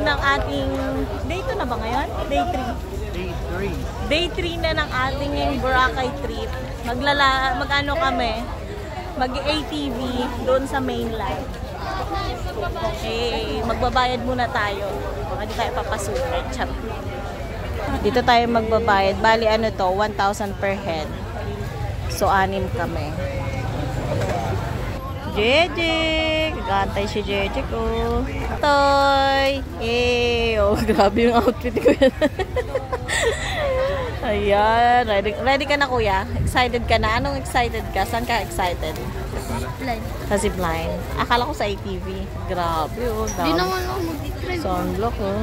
ng ating... Day 2 na ba ngayon? Day 3. Day 3 na ng ating Boracay trip. Mag-ano kami? Mag-ATV doon sa mainland. Okay, magbabayad muna tayo. Baka di tayo papasukin. Charot. Dito tayo magbabayad. Bali ano to, 1,000 per head. So, 6 kami. Jeje! Gagantay si Jeje ko. Toy! Oh, grabe yung outfit ko yan. Ayan. Ready ka na, kuya? Excited ka na? Anong excited ka? Saan ka excited? Zipline. Sa zipline? Akala ko sa ATV. Grabe, oh. Di naman ako mag-drive. Sunblock, oh.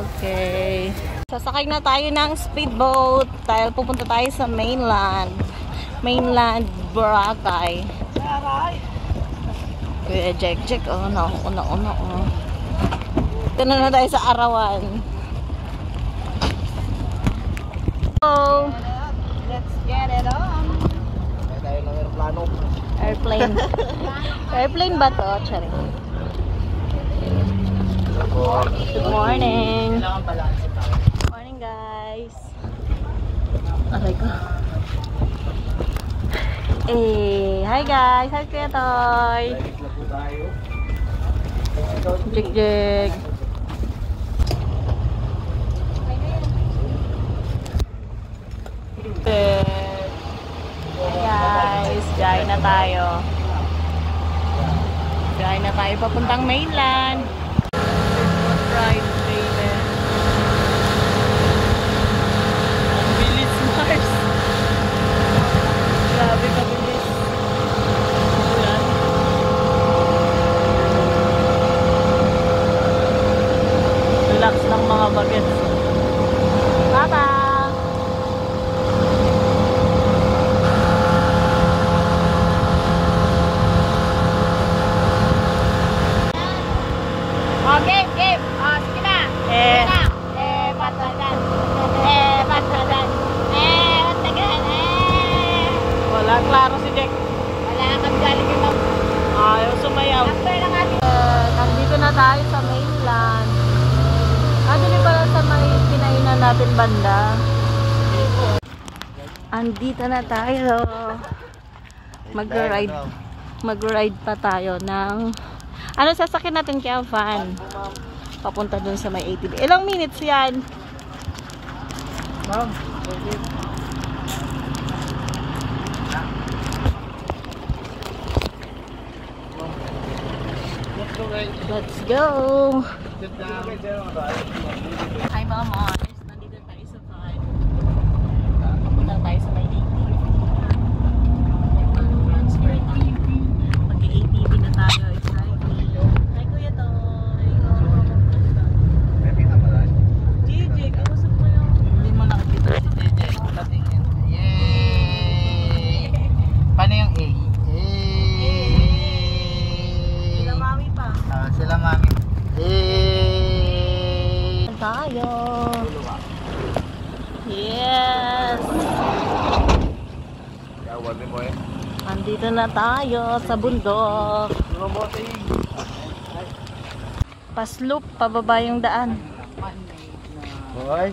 Okay. Sasakay na tayo ng speedboat. Dahil pupunta tayo sa mainland. Mainland Boracay. Kuya Jack. Oh, nauna. Oh. Ito na tayo sa Arawan. So, let's get it on. Tayo ng aeroplano. Airplane. Airplane ba to? Charing. Good morning. Morning, guys. Aray ko. Hi guys. Hi, Kuya Toy. Jig. Guys, biyahe na tayo. Biyahe na tayo papuntang mainland. Ride, baby. Ang bilis, Mars. Grabe ka bilis. Yan. Relax ng mga bagets. Tata! Game. Sige na. Patagan. Wala, klaro si Jack. Wala kang galing yung Ayaw sumayaw. Nandito na tayo sa mainland. Dili pala sa may pinainan natin banda. Andito na tayo. Mag-ride pa tayo ng... Ano sasakyan natin kaya van? Papunta dun sa may ATV. Ilang minutes yan? Ma'am, Let's go! Hi mga Mars! Nandito tayo sa van. Papunta tayo sa may ATV. Mag-ATV na tayo. Exciting! Hi Kuya Toy! JJ, kausap mo yung... hindi mo nakikita si Jeje. Patingin. Yay! Paano yung A? Sila mami pa. Sila mami. Yay! Tayo! Yes! Andito na tayo sa bundok. Pasloop, pababa yung daan. Hoy.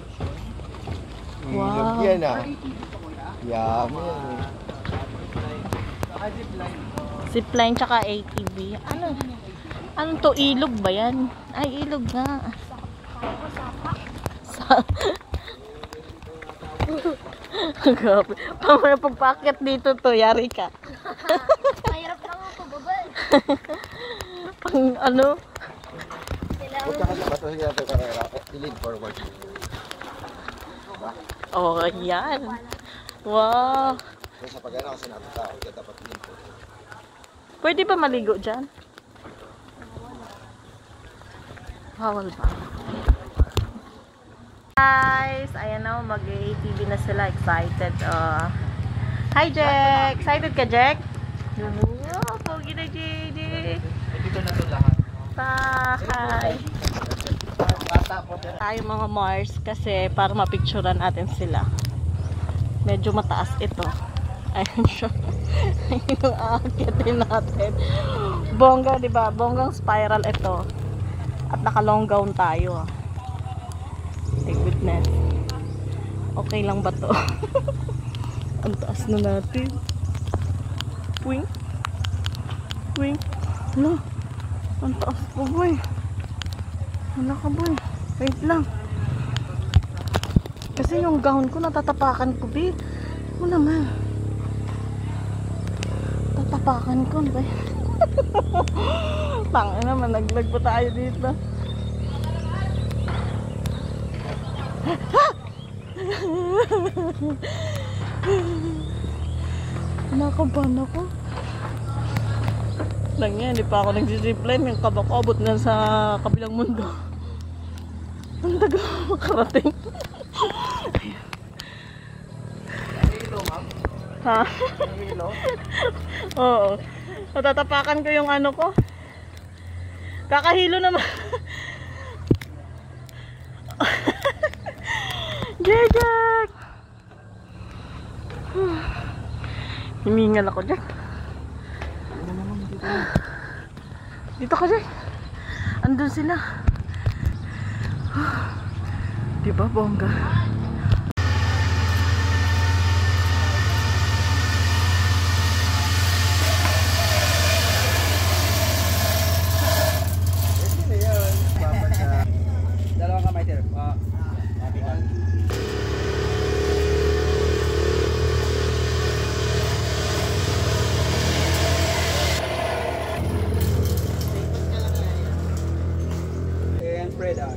Wow. Yan Yummy. Zipline tsaka ATV. Ano to? Ilog ba yan? Ay, ilog nga. Grabe. Pamaya pagpakit dito to, yari ka. Mahirap lang ako, babay. Pang ano? Punta ka sa bato siya ito karera. I-lead forward. Oh, yan. Wow. Sa pag-ano kasi natin tao, kaya dapat lead forward. Pwede ba maligo dyan? Bawal ba? Guys, ayan na, mag-ATV na sila. Excited. Hi, Jack! Excited ka, Jack? Wow, pogi na, JJ. Dito na ito lahat. Hi! Tayo mga Mars kasi para mapicturean natin sila. Medyo mataas ito. Ayan siya. Yung aakitin natin. Bongga, diba? Bonggang spiral ito. At naka long gown tayo. Thank goodness. Okay lang ba to? Ang taas na natin. Wing. Wing. Hala. Ang taas po boy. Hala ka boy. Wait lang. Kasi yung gown ko natatapakan ko bi. Ano naman. Tatapakan ko ba? Tanga naman. Naglag pa tayo dito. Nakabahan ako. Lang yan, hindi pa ako nagsisipline. Yung kabakobot na sa kabilang mundo. Ang tagal makarating. Ha? Oo. Matatapakan ko yung ano ko. Kakahilo naman. Jejek! Himingal ako dyan. Dito ka dyan. Andun sila. Diba bongga? Dalawang kamay sir. And spread out.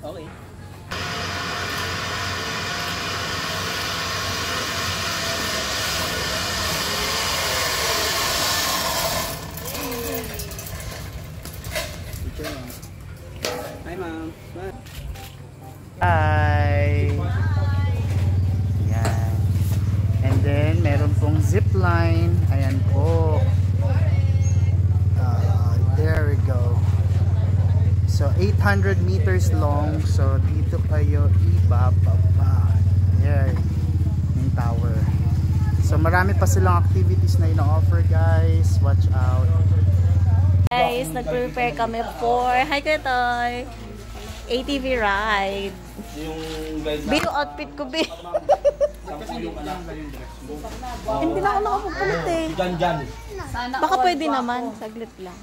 Okay. Hi ma'am. Hi! Yan. And then, meron pong zip line. Ayan po. There we go. So, 800 meters long. So, dito kayo ibababa. There. Yung tower. So, marami pa silang activities na ino-offer guys. Watch out. Guys, nag-prepare kami for hi Toy. ATV ride. Bio outfit ko bi. Hindi na ako nakapagpalit eh. Baka pwede naman. Saglit lang.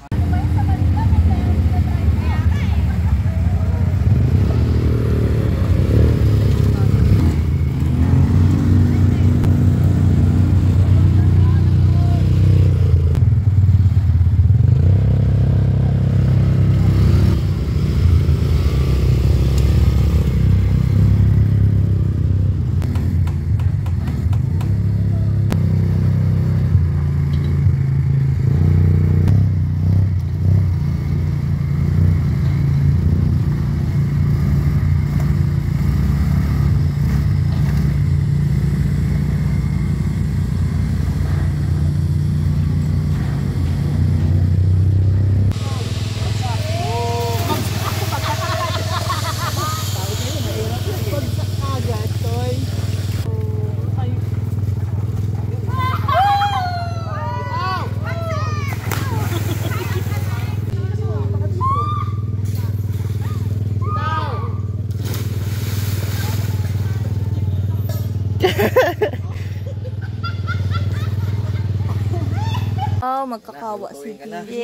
Oh, magkakawa si DJ.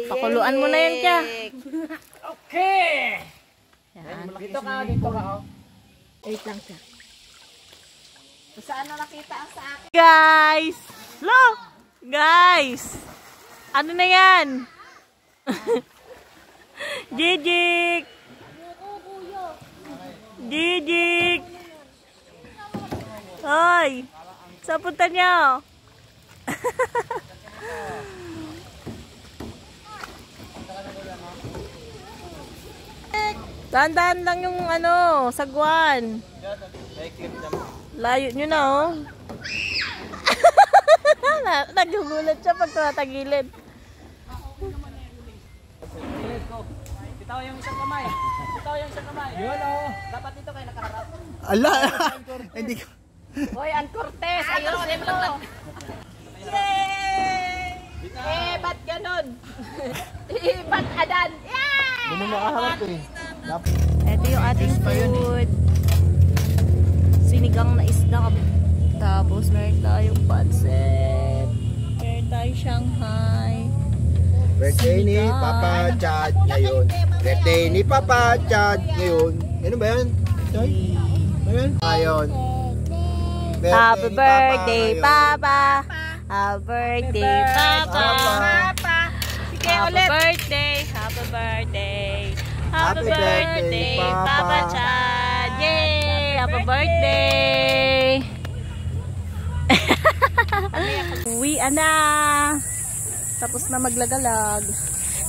Pakuluan mo na yan ka. Okay. Yan. Dito ka. Wait lang siya. Saan na nakita ang sa akin? Guys! Look! Guys! Ano na yan? Jijik! Jijik! Hoy! Saan punta niyo? Dahan-dahan lang yung ano, sagwan. Layo nyo na oh. Nagugulat siya pag tumatagilid. Bitaw yung isang kamay. Bitaw yung isang kamay. Yun o. Dapat dito kayo nakaharap. Ala! Hindi ko. Hoy, ang Cortez, ayusin mo. Yay! Eh, ba't ganun? Ba't adan? Yay! Hindi mo makaharap eh. Ito yung ating food. Sinigang na isda. Tapos meron tayong pancit. Meron tayong Shanghai. Birthday ni Papa Chad ngayon. Birthday ni Papa Chad ngayon. Ano ba yan? Choy? Ano yan? Ngayon. Happy birthday, Papa! Happy birthday, Papa! Sige, ulit! Happy birthday! Happy birthday! Happy birthday, Papa Chad! Yay! Happy birthday! Uwian na! Tapos na maglagalag.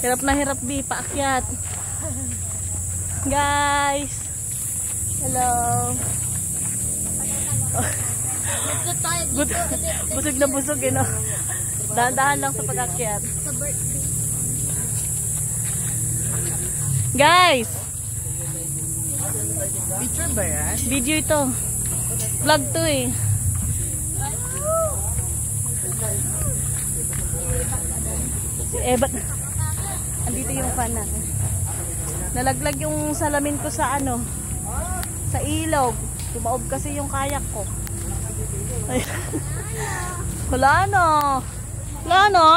Hirap na hirap, Bi, paakyat. Guys! Hello! Busog na busog, no? Dahan-dahan lang sa pag-akyat. Guys! Picture ba yan? Video ito. Vlog to eh. Ba't andito yung fan natin. Nalaglag yung salamin ko sa ano, sa ilog. Tumaob kasi yung kayak ko. Ay. Wala no. Wala no.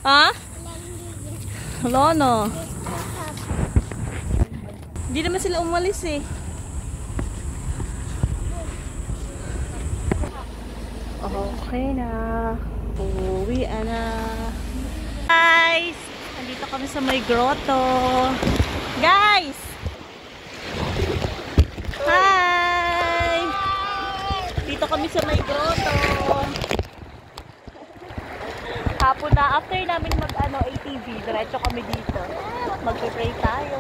Ha? Wala no. Hindi naman sila umalis eh. Okay na. Uwi na. Guys! Nandito kami sa may grotto. Guys! Hi! Dito kami sa may grotto. Hapon na. After namin ATV, diretso kami dito. Magpe-pray tayo.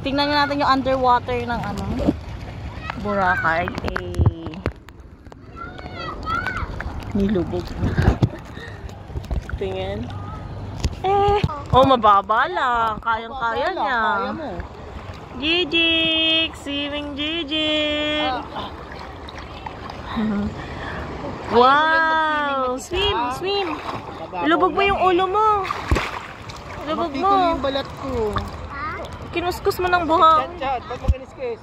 Tingnan natin yung underwater ng Boracay. Nilubog. Tingin. Oh, mababa lang. Kayang-kaya niya. Jijik! Swimming Jijik! Wow! Swim! Swim! Ilubog mo yung ulo mo. Ilubog mo. Yung balat ko. Kinuskus mo ng buhok. Chad, ba't mo kiniskus?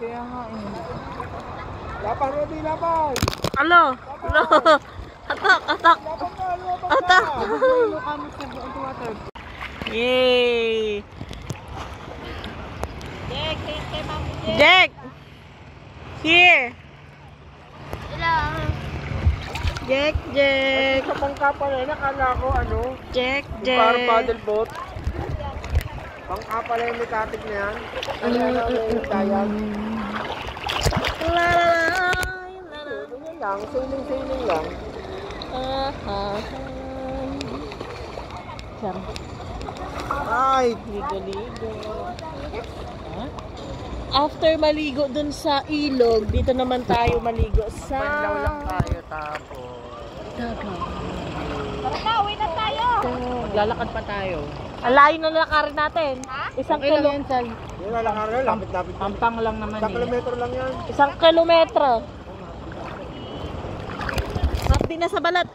Kaya nga eh. Lapan, Rudy, lapan! Alo! Alo! Atak! Atak! Atak! Yay! Jack! Here! Jack! Jack! Sa pangkapa na yun, nakala ko Jack! para Jack! paddle boat. Pangkapa na yung mekatik na yan. Yung dayag. Ganyan lang, sailing lang. Ay! Ligo-ligo. After maligo dun sa ilog, dito naman tayo maligo sa Banlaw lang tayo tapos. dagat. Tara na, uwi na tayo. Maglalakad pa tayo. Ang layo na nalakarin natin. Isang kilo. Yung lalakar na, lapit-lapit. Pampang lang naman Isang kilometro lang yan. Isang kilometro. Hapdi na sa balat.